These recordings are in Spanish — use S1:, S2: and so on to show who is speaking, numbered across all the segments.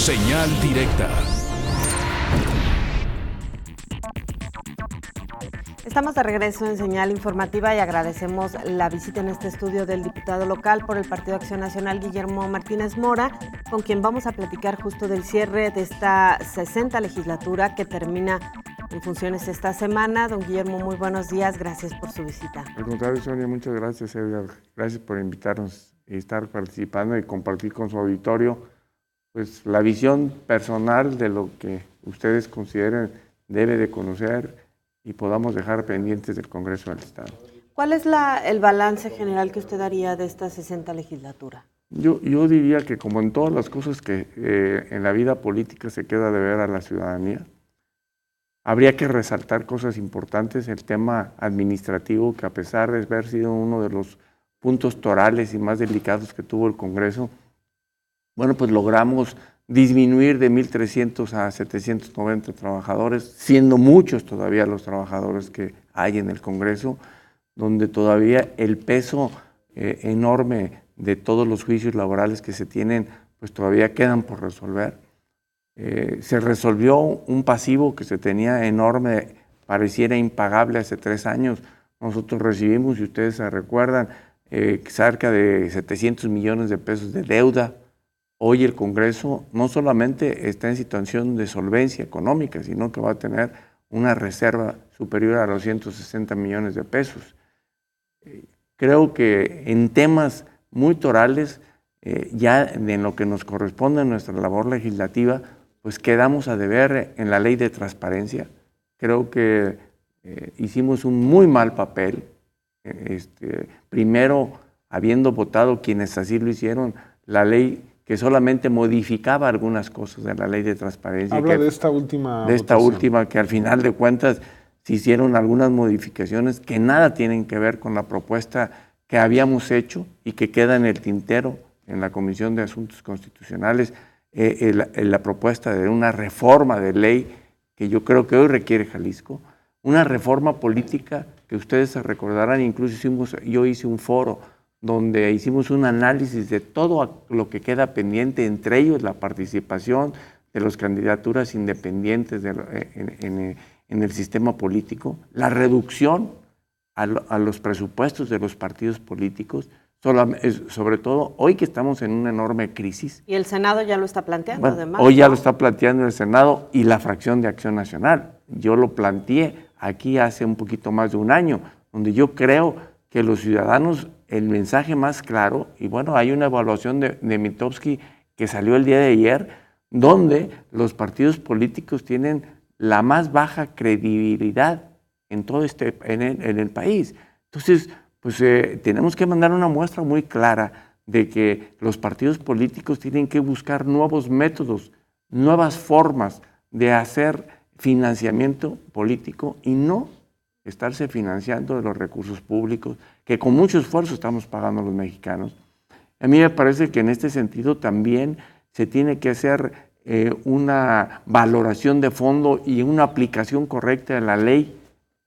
S1: Señal directa.
S2: Estamos de regreso en Señal Informativa y agradecemos la visita en este estudio del diputado local por el Partido Acción Nacional, Guillermo Martínez Mora, con quien vamos a platicar justo del cierre de esta 60ª legislatura que termina en funciones esta semana. Don Guillermo, muy buenos días, gracias por su visita.
S3: Al contrario, Sonia, muchas gracias, Edgar. Gracias por invitarnos y estar participando y compartir con su auditorio pues la visión personal de lo que ustedes consideren debe de conocer y podamos dejar pendientes del Congreso del Estado.
S2: ¿Cuál es el balance general que usted haría de esta 60ª legislatura?
S3: Yo diría que como en todas las cosas que en la vida política se queda de ver a la ciudadanía, habría que resaltar cosas importantes, el tema administrativo, que a pesar de haber sido uno de los puntos torales y más delicados que tuvo el Congreso, bueno, pues logramos disminuir de 1,300 a 790 trabajadores, siendo muchos todavía los trabajadores que hay en el Congreso, donde todavía el peso enorme de todos los juicios laborales que se tienen, pues todavía quedan por resolver. Se resolvió un pasivo que se tenía enorme, pareciera impagable hace 3 años. Nosotros recibimos, si ustedes se recuerdan, cerca de 700 millones de pesos de deuda. Hoy el Congreso no solamente está en situación de solvencia económica, sino que va a tener una reserva superior a los 160 millones de pesos. Creo que en temas muy torales, ya en lo que nos corresponde en nuestra labor legislativa, pues quedamos a deber en la ley de transparencia. Creo que hicimos un muy mal papel, primero habiendo votado quienes así lo hicieron, la ley que solamente modificaba algunas cosas de la ley de transparencia.
S4: Habla de esta última votación.
S3: Esta última, que al final de cuentas se hicieron algunas modificaciones que nada tienen que ver con la propuesta que habíamos hecho y que queda en el tintero en la Comisión de Asuntos Constitucionales, la propuesta de una reforma de ley que yo creo que hoy requiere Jalisco, una reforma política que ustedes se recordarán, incluso yo hice un foro donde hicimos un análisis de todo lo que queda pendiente, entre ellos la participación de las candidaturas independientes en el sistema político, la reducción a los presupuestos de los partidos políticos, sobre todo hoy que estamos en una enorme crisis.
S2: Y el Senado ya lo está planteando,
S3: bueno,
S2: además.
S3: Hoy ya lo está planteando el Senado y la fracción de Acción Nacional. Yo lo planteé aquí hace un poquito más de un año, donde yo creo que los ciudadanos, el mensaje más claro, y bueno, hay una evaluación de Mitofsky que salió el día de ayer, donde los partidos políticos tienen la más baja credibilidad en todo en el país. Entonces, pues tenemos que mandar una muestra muy clara de que los partidos políticos tienen que buscar nuevos métodos, nuevas formas de hacer financiamiento político y no estarse financiando de los recursos públicos que con mucho esfuerzo estamos pagando los mexicanos. A mí me parece que en este sentido también se tiene que hacer una valoración de fondo y una aplicación correcta de la ley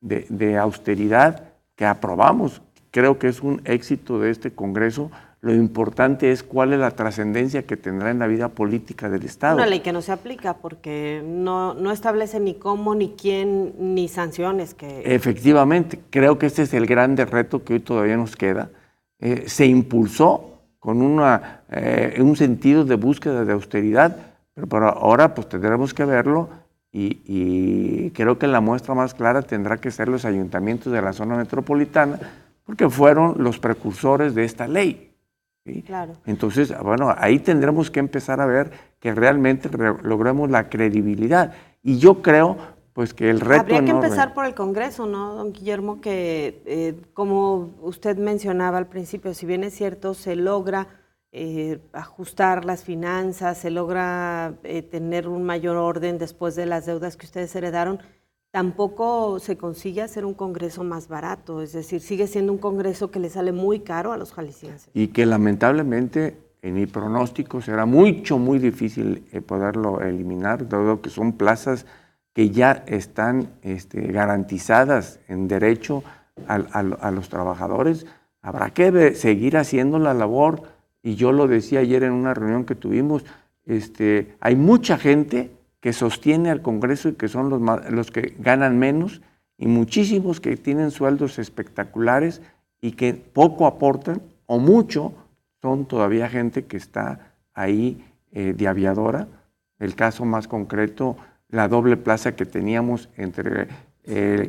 S3: de austeridad que aprobamos. Creo que es un éxito de este Congreso. Lo importante es cuál es la trascendencia que tendrá en la vida política del Estado.
S2: Una ley que no se aplica porque no establece ni cómo, ni quién, ni sanciones.
S3: Efectivamente, creo que este es el grande reto que hoy todavía nos queda. Se impulsó con un sentido de búsqueda de austeridad, pero ahora pues tendremos que verlo y creo que la muestra más clara tendrá que ser los ayuntamientos de la zona metropolitana, porque fueron los precursores de esta ley. ¿Sí?
S2: Claro.
S3: Entonces, bueno, ahí tendremos que empezar a ver que realmente logremos la credibilidad. Y yo creo, pues, que el reto
S2: habría que empezar por el Congreso, ¿no, don Guillermo? Que, como usted mencionaba al principio, si bien es cierto, se logra ajustar las finanzas, se logra tener un mayor orden después de las deudas que ustedes heredaron, tampoco se consigue hacer un Congreso más barato, es decir, sigue siendo un Congreso que le sale muy caro a los jaliscienses.
S3: Y que lamentablemente, en mi pronóstico, será muy difícil poderlo eliminar, dado que son plazas que ya están garantizadas en derecho a los trabajadores. Habrá que seguir haciendo la labor, y yo lo decía ayer en una reunión que tuvimos, hay mucha gente que sostiene al Congreso y que son los que ganan menos, y muchísimos que tienen sueldos espectaculares y que poco aportan, o mucho son todavía gente que está ahí de aviadora. El caso más concreto, la doble plaza que teníamos entre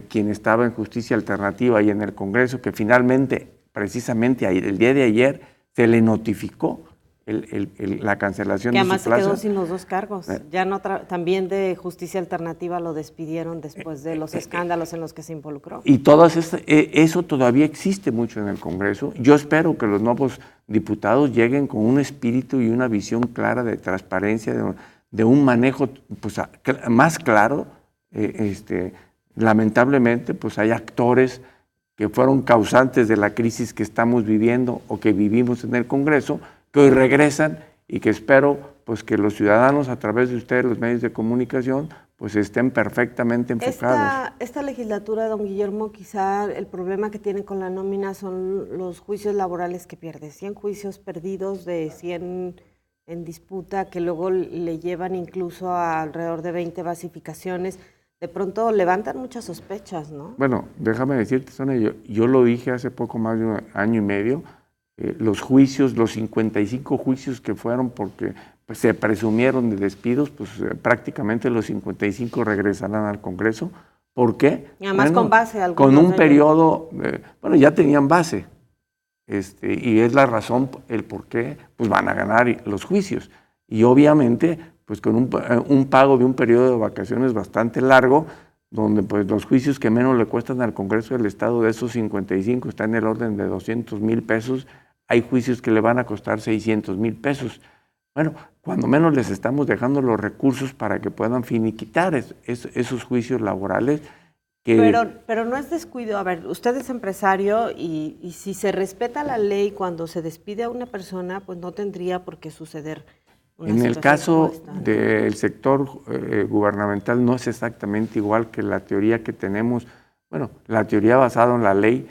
S3: quien estaba en Justicia Alternativa y en el Congreso, que finalmente, precisamente el día de ayer, se le notificó la cancelación de su plaza.
S2: Que además se quedó sin los dos cargos. Ya no también de Justicia Alternativa lo despidieron después de los escándalos en los que se involucró.
S3: Y eso todavía existe mucho en el Congreso. Yo espero que los nuevos diputados lleguen con un espíritu y una visión clara de transparencia, de un manejo pues, más claro. Lamentablemente, pues hay actores que fueron causantes de la crisis que estamos viviendo o que vivimos en el Congreso, que hoy regresan y que espero pues que los ciudadanos a través de ustedes, los medios de comunicación, pues estén perfectamente enfocados.
S2: Esta legislatura, don Guillermo, quizá el problema que tiene con la nómina son los juicios laborales que pierde. 100 juicios perdidos de 100 en disputa, que luego le llevan incluso a alrededor de 20 basificaciones. De pronto levantan muchas sospechas, ¿no?
S3: Bueno, déjame decirte, Sonia, yo lo dije hace poco más de un año y medio, los juicios, los 55 juicios que fueron porque pues, se presumieron de despidos, pues prácticamente los 55 regresarán al Congreso. ¿Por qué?
S2: Y además con base.
S3: Con un periodo, bueno, ya tenían base, y es la razón, el por qué pues, van a ganar los juicios. Y obviamente, pues con un pago de un periodo de vacaciones bastante largo, donde pues los juicios que menos le cuestan al Congreso del Estado de esos 55 están en el orden de 200,000 pesos, hay juicios que le van a costar 600,000 pesos. Bueno, cuando menos les estamos dejando los recursos para que puedan finiquitar esos juicios laborales.
S2: Pero no es descuido. A ver, usted es empresario y si se respeta la ley cuando se despide a una persona, pues no tendría por qué suceder.
S3: En el caso del sector gubernamental no es exactamente igual que la teoría que tenemos, bueno, la teoría basada en la ley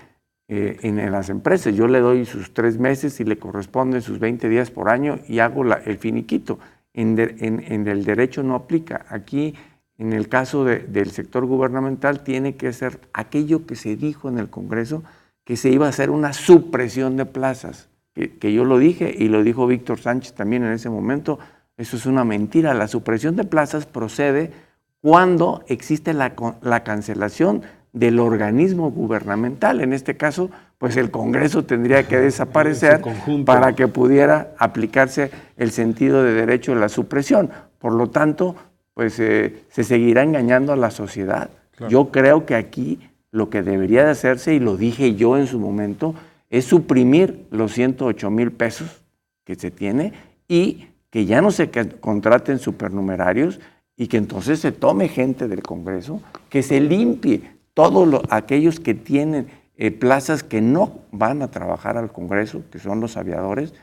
S3: en las empresas. Yo le doy sus 3 meses y le corresponden sus 20 días por año y hago el finiquito. En el derecho no aplica. Aquí, en el caso del sector gubernamental, tiene que ser aquello que se dijo en el Congreso, que se iba a hacer una supresión de plazas. Que yo lo dije y lo dijo Víctor Sánchez también en ese momento. Eso es una mentira. La supresión de plazas procede cuando existe la cancelación del organismo gubernamental. En este caso, pues el Congreso tendría que desaparecer para que pudiera aplicarse el sentido de derecho de la supresión. Por lo tanto, pues se seguirá engañando a la sociedad. Claro. Yo creo que aquí lo que debería de hacerse, y lo dije yo en su momento, es suprimir los 108,000 pesos que se tiene y que ya no se contraten supernumerarios y que entonces se tome gente del Congreso, que se limpie todos aquellos que tienen plazas que no van a trabajar al Congreso, que son los aviadores,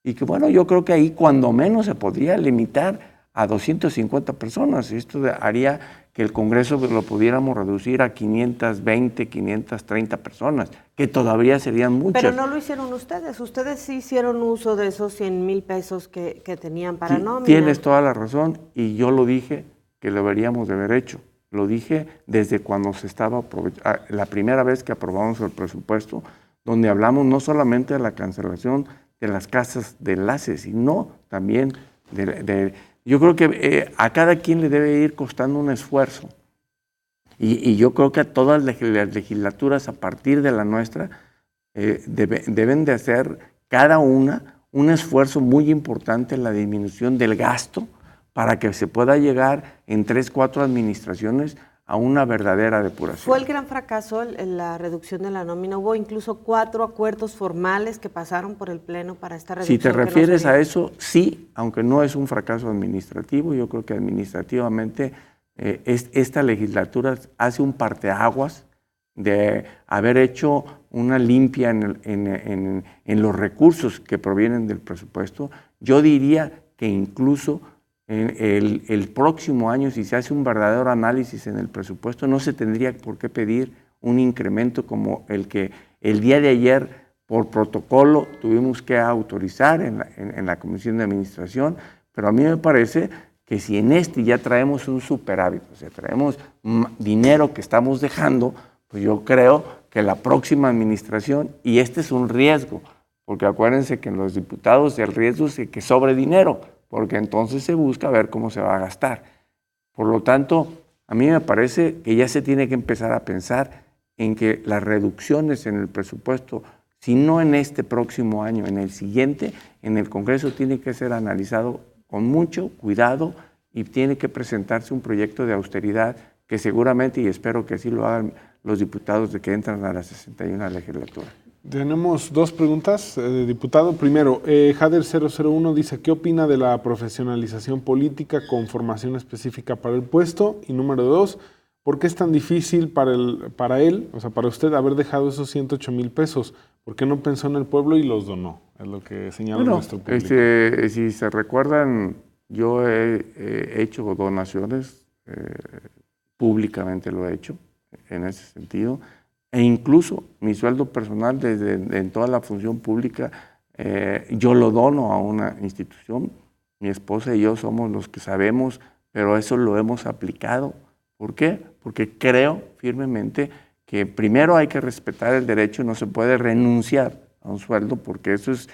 S3: y que bueno, yo creo que ahí cuando menos se podría limitar a 250 personas. Esto haría que el Congreso lo pudiéramos reducir a 520, 530 personas, que todavía serían muchas.
S2: Pero no lo hicieron ustedes. Ustedes sí hicieron uso de esos 100,000 pesos que tenían para nómina.
S3: Tienes toda la razón, y yo lo dije que lo deberíamos de haber hecho. Lo dije desde cuando la primera vez que aprobamos el presupuesto, donde hablamos no solamente de la cancelación de las casas de enlace, sino también yo creo que a cada quien le debe ir costando un esfuerzo. Y yo creo que a todas las legislaturas, a partir de la nuestra, deben de hacer cada una un esfuerzo muy importante en la disminución del gasto para que se pueda llegar en 3, 4 administraciones a una verdadera depuración.
S2: Fue el gran fracaso la reducción de la nómina. Hubo incluso 4 acuerdos formales que pasaron por el Pleno para esta reducción.
S3: Si te refieres a eso, sí, aunque no es un fracaso administrativo. Yo creo que administrativamente esta legislatura hace un parteaguas de haber hecho una limpia en los recursos que provienen del presupuesto. Yo diría que incluso el próximo año, si se hace un verdadero análisis en el presupuesto, no se tendría por qué pedir un incremento como el que el día de ayer por protocolo tuvimos que autorizar en la Comisión de Administración, Pero a mí me parece que si en este ya traemos un superávit, o sea, traemos dinero que estamos dejando, pues yo creo que la próxima administración, y este es un riesgo, porque acuérdense que en los diputados el riesgo es que sobre dinero, porque entonces se busca ver cómo se va a gastar. Por lo tanto, a mí me parece que ya se tiene que empezar a pensar en que las reducciones en el presupuesto, si no en este próximo año, en el siguiente, en el Congreso tiene que ser analizado con mucho cuidado y tiene que presentarse un proyecto de austeridad que seguramente, y espero que así lo hagan los diputados de que entran a la 61 legislatura.
S1: Tenemos dos preguntas, diputado. Primero, Jader 001 dice, ¿qué opina de la profesionalización política con formación específica para el puesto? Y número dos, ¿por qué es tan difícil para él, o sea, para usted, haber dejado esos 108,000 pesos? ¿Por qué no pensó en el pueblo y los donó? Es lo que señala nuestro público.
S3: Si se recuerdan, yo he hecho donaciones, públicamente lo he hecho en ese sentido, e incluso mi sueldo personal en toda la función pública, yo lo dono a una institución. Mi esposa y yo somos los que sabemos, pero eso lo hemos aplicado. ¿Por qué? Porque creo firmemente que primero hay que respetar el derecho, no se puede renunciar a un sueldo, porque eso es